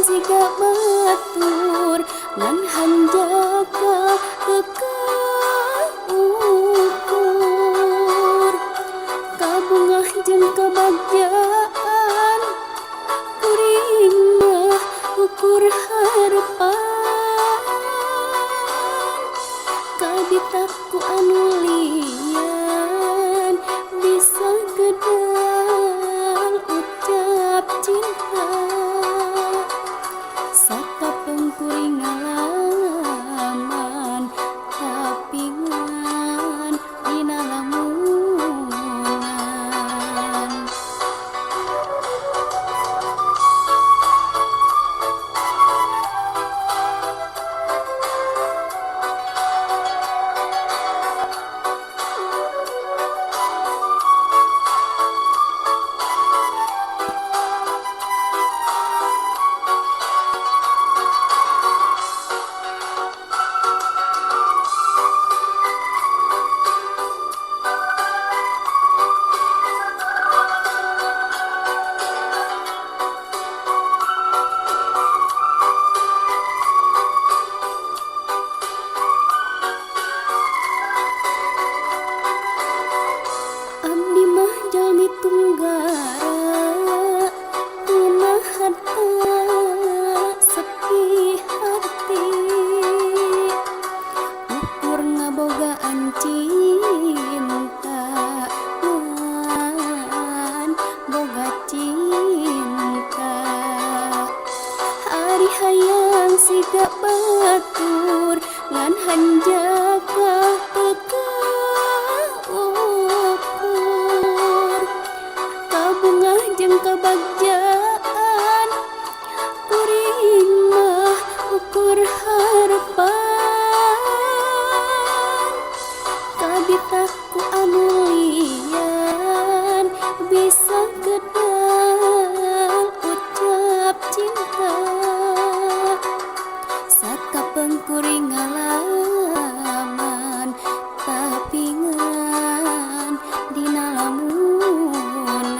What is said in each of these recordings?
siga batur ngan hanjaka ukur kabungah jeung kebahagiaan kuring mah ukur harapan kabitaku anu lian bisa gedal ucap cinta saka pengkuring ngalaman tapi ngan dina lamunan. Abdi mah jalmi tunggara tunah harta sepi hati ukur ngabogaan cinta ngan boga cinta hari hayang siga batur ngan hanjaka ukur kabungah jeung kebahagiaan kuring mah ukur harapan kabitaku anu lian bisa gedal ucap cinta saka pengkuring ngalaman tapi ngan dina lamunan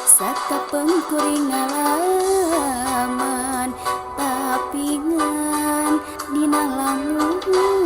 saka pengkuring ngalaman tapi ngan dina lamunan.